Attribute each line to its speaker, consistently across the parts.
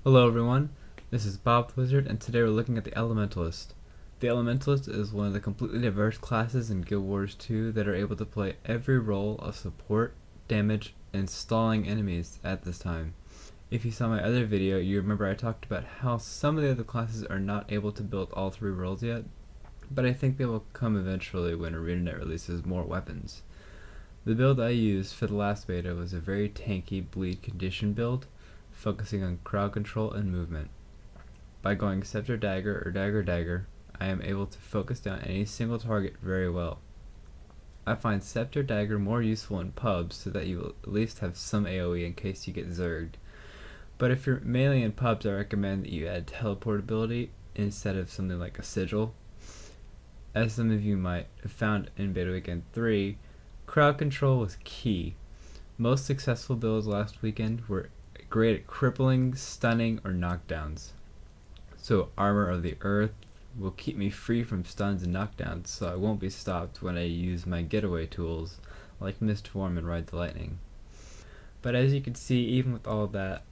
Speaker 1: Hello everyone, this is Bob the Wizard, and today we're looking at the Elementalist. The Elementalist is one of the completely diverse classes in Guild Wars 2 that are able to play every role of support, damage, and stalling enemies at this time. If you saw my other video, you remember I talked about how some of the other classes are not able to build all three roles yet, but I think they will come eventually when ArenaNet releases more weapons. The build I used for the last beta was a very tanky bleed condition build, focusing on crowd control and movement. By going Scepter Dagger or Dagger Dagger, I am able to focus down any single target very well. I find Scepter Dagger more useful in pubs so that you will at least have some AoE in case you get zerged. But if you're mainly in pubs, I recommend that you add teleportability instead of something like a sigil. As some of you might have found in Beta Weekend 3, crowd control was key. Most successful builds last weekend were great at crippling, stunning, or knockdowns. So Armor of the Earth will keep me free from stuns and knockdowns, so I won't be stopped when I use my getaway tools like Mist Form and Ride the Lightning. But as you can see, even with all of that,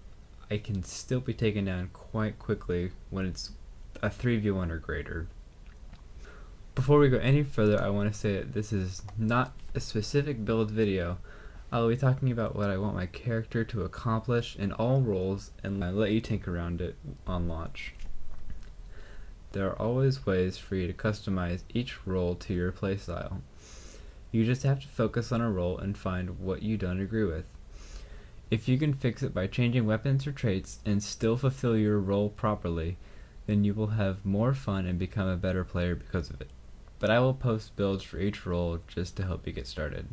Speaker 1: I can still be taken down quite quickly when it's a 3v1 or greater. Before we go any further, I want to say that this is not a specific build video. I'll be talking about what I want my character to accomplish in all roles and I'll let you tinker around it on launch. There are always ways for you to customize each role to your playstyle. You just have to focus on a role and find what you don't agree with. If you can fix it by changing weapons or traits and still fulfill your role properly, then you will have more fun and become a better player because of it. But I will post builds for each role just to help you get started.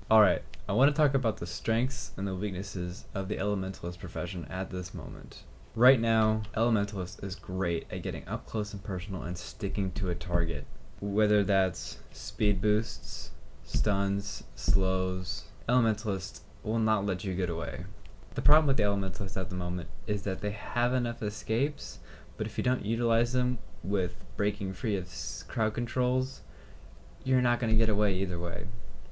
Speaker 1: Alright, I want to talk about the strengths and the weaknesses of the Elementalist profession at this moment. Right now, Elementalist is great at getting up close and personal and sticking to a target. Whether that's speed boosts, stuns, slows, Elementalist will not let you get away. The problem with the Elementalist at the moment is that they have enough escapes, but if you don't utilize them with breaking free of crowd controls, you're not going to get away either way.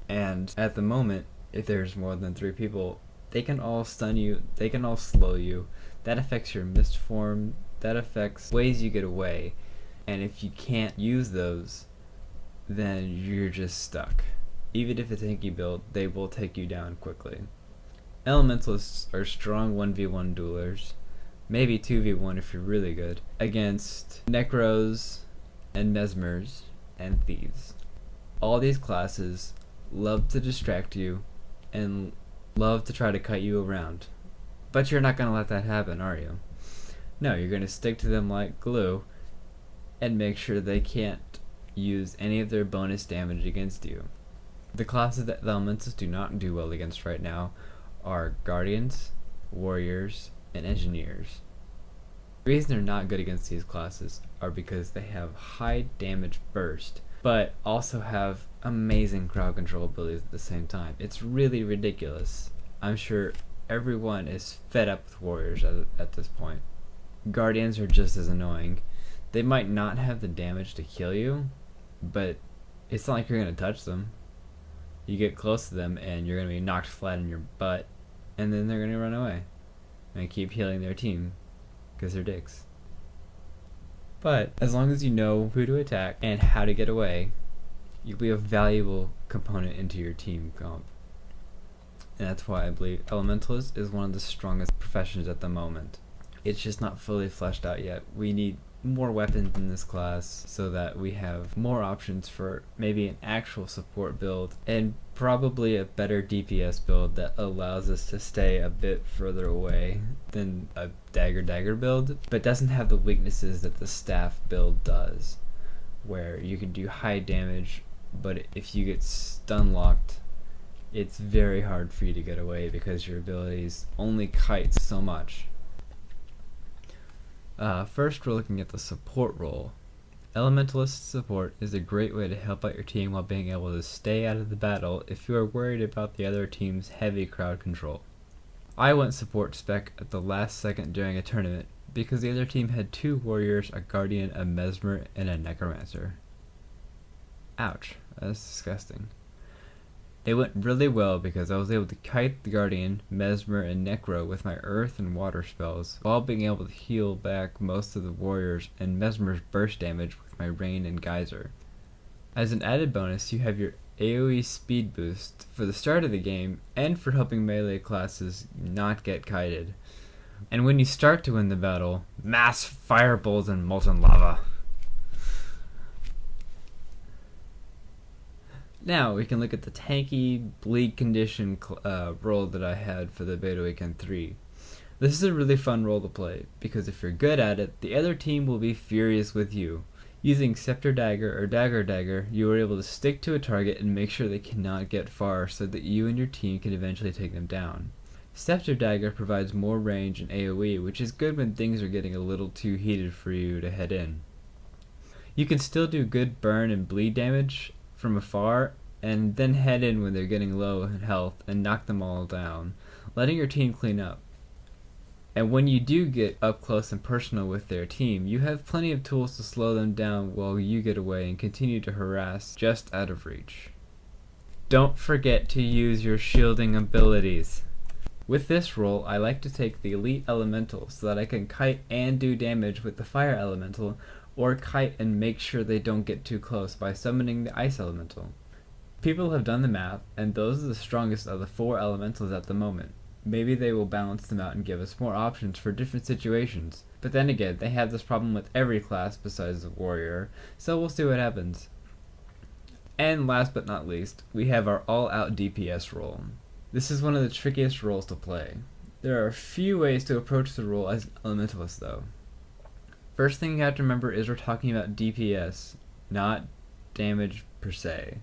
Speaker 1: And at the moment, if there's more than 3 people, they can all stun you, they can all slow you. That affects your Mist Form, that affects ways you get away. And if you can't use those, then you're just stuck. Even if it's a tanky build, they will take you down quickly. Elementalists are strong 1v1 duelers, maybe 2v1 if you're really good, against Necros and Mesmers and Thieves. All these classes love to distract you and love to try to cut you around. But you're not going to let that happen, are you? No, you're going to stick to them like glue and make sure they can't use any of their bonus damage against you. The classes that the Elementals do not do well against right now are Guardians, Warriors, and Engineers. The reason they're not good against these classes are because they have high damage burst, but also have amazing crowd control abilities at the same time. It's really ridiculous. I'm sure everyone is fed up with Warriors at this point. Guardians are just as annoying. They might not have the damage to kill you, but it's not like you're going to touch them. You get close to them and you're going to be knocked flat in your butt, and then they're going to run away and keep healing their team because they're dicks. But as long as you know who to attack and how to get away, you'll be a valuable component into your team comp. And that's why I believe Elementalist is one of the strongest professions at the moment. It's just not fully fleshed out yet. We need more weapons in this class so that we have more options for maybe an actual support build and probably a better DPS build that allows us to stay a bit further away than a dagger build, but doesn't have the weaknesses that the staff build does, where you can do high damage, but if you get stun locked, it's very hard for you to get away because your abilities only kite so much. First, we're looking at the support role. Elementalist support is a great way to help out your team while being able to stay out of the battle if you are worried about the other team's heavy crowd control. I went support spec at the last second during a tournament because the other team had 2 warriors, a guardian, a mesmer, and a necromancer. Ouch, that's disgusting. They went really well because I was able to kite the Guardian, Mesmer, and Necro with my Earth and Water spells, while being able to heal back most of the warriors and Mesmer's burst damage with my Rain and Geyser. As an added bonus, you have your AoE speed boost for the start of the game and for helping melee classes not get kited. And when you start to win the battle, mass fireballs and molten lava. Now we can look at the tanky, bleed condition role that I had for the Beta Weekend 3. This is a really fun role to play, because if you're good at it, the other team will be furious with you. Using Scepter Dagger or Dagger Dagger, you are able to stick to a target and make sure they cannot get far so that you and your team can eventually take them down. Scepter Dagger provides more range and AoE, which is good when things are getting a little too heated for you to head in. You can still do good burn and bleed damage from afar, and then head in when they're getting low in health and knock them all down, letting your team clean up. And when you do get up close and personal with their team, you have plenty of tools to slow them down while you get away and continue to harass just out of reach. Don't forget to use your shielding abilities. With this role, I like to take the Elite Elemental so that I can kite and do damage with the Fire Elemental, or kite and make sure they don't get too close by summoning the Ice Elemental. People have done the math, and those are the strongest of the 4 elementals at the moment. Maybe they will balance them out and give us more options for different situations. But then again, they have this problem with every class besides the warrior, so we'll see what happens. And last but not least, we have our all-out DPS role. This is one of the trickiest roles to play. There are a few ways to approach the role as an elementalist though. First thing you have to remember is we're talking about DPS, not damage per se.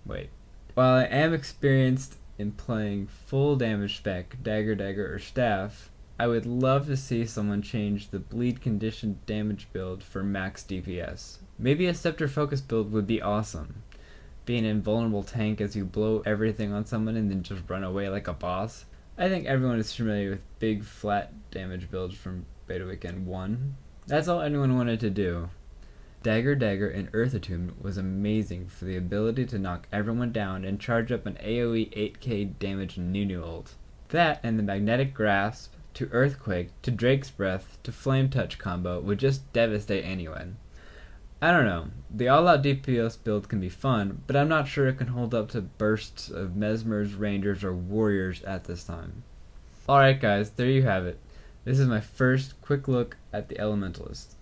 Speaker 1: Wait. While I am experienced in playing full damage spec, Dagger Dagger, or Staff, I would love to see someone change the bleed condition damage build for max DPS. Maybe a Scepter focus build would be awesome. Be an invulnerable tank as you blow everything on someone and then just run away like a boss. I think everyone is familiar with big flat damage builds from Beta Weekend 1. That's all anyone wanted to do. Dagger Dagger in Earth Attunement was amazing for the ability to knock everyone down and charge up an AoE 8k damage Nunu ult. That and the Magnetic Grasp to Earthquake to Drake's Breath to Flame Touch combo would just devastate anyone. I don't know, the all-out DPS build can be fun, but I'm not sure it can hold up to bursts of Mesmers, Rangers, or Warriors at this time. Alright guys, there you have it. This is my first quick look at the Elementalist.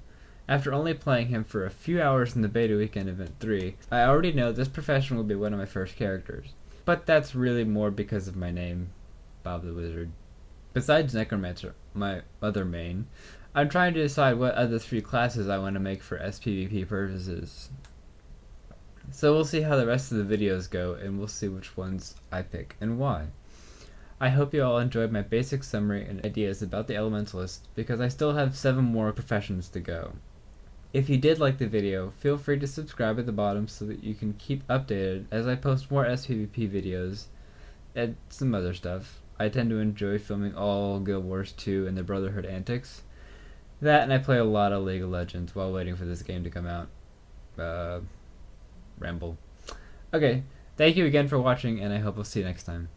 Speaker 1: After only playing him for a few hours in the Beta Weekend Event 3, I already know this profession will be one of my first characters. But that's really more because of my name, Bob the Wizard. Besides Necromancer, my other main, I'm trying to decide what other 3 classes I want to make for SPvP purposes. So we'll see how the rest of the videos go, and we'll see which ones I pick and why. I hope you all enjoyed my basic summary and ideas about the Elementalist, because I still have 7 more professions to go. If you did like the video, feel free to subscribe at the bottom so that you can keep updated as I post more SPvP videos and some other stuff. I tend to enjoy filming all Guild Wars 2 and the Brotherhood antics. That, and I play a lot of League of Legends while waiting for this game to come out. Ramble. Okay, thank you again for watching, and I hope I'll see you next time.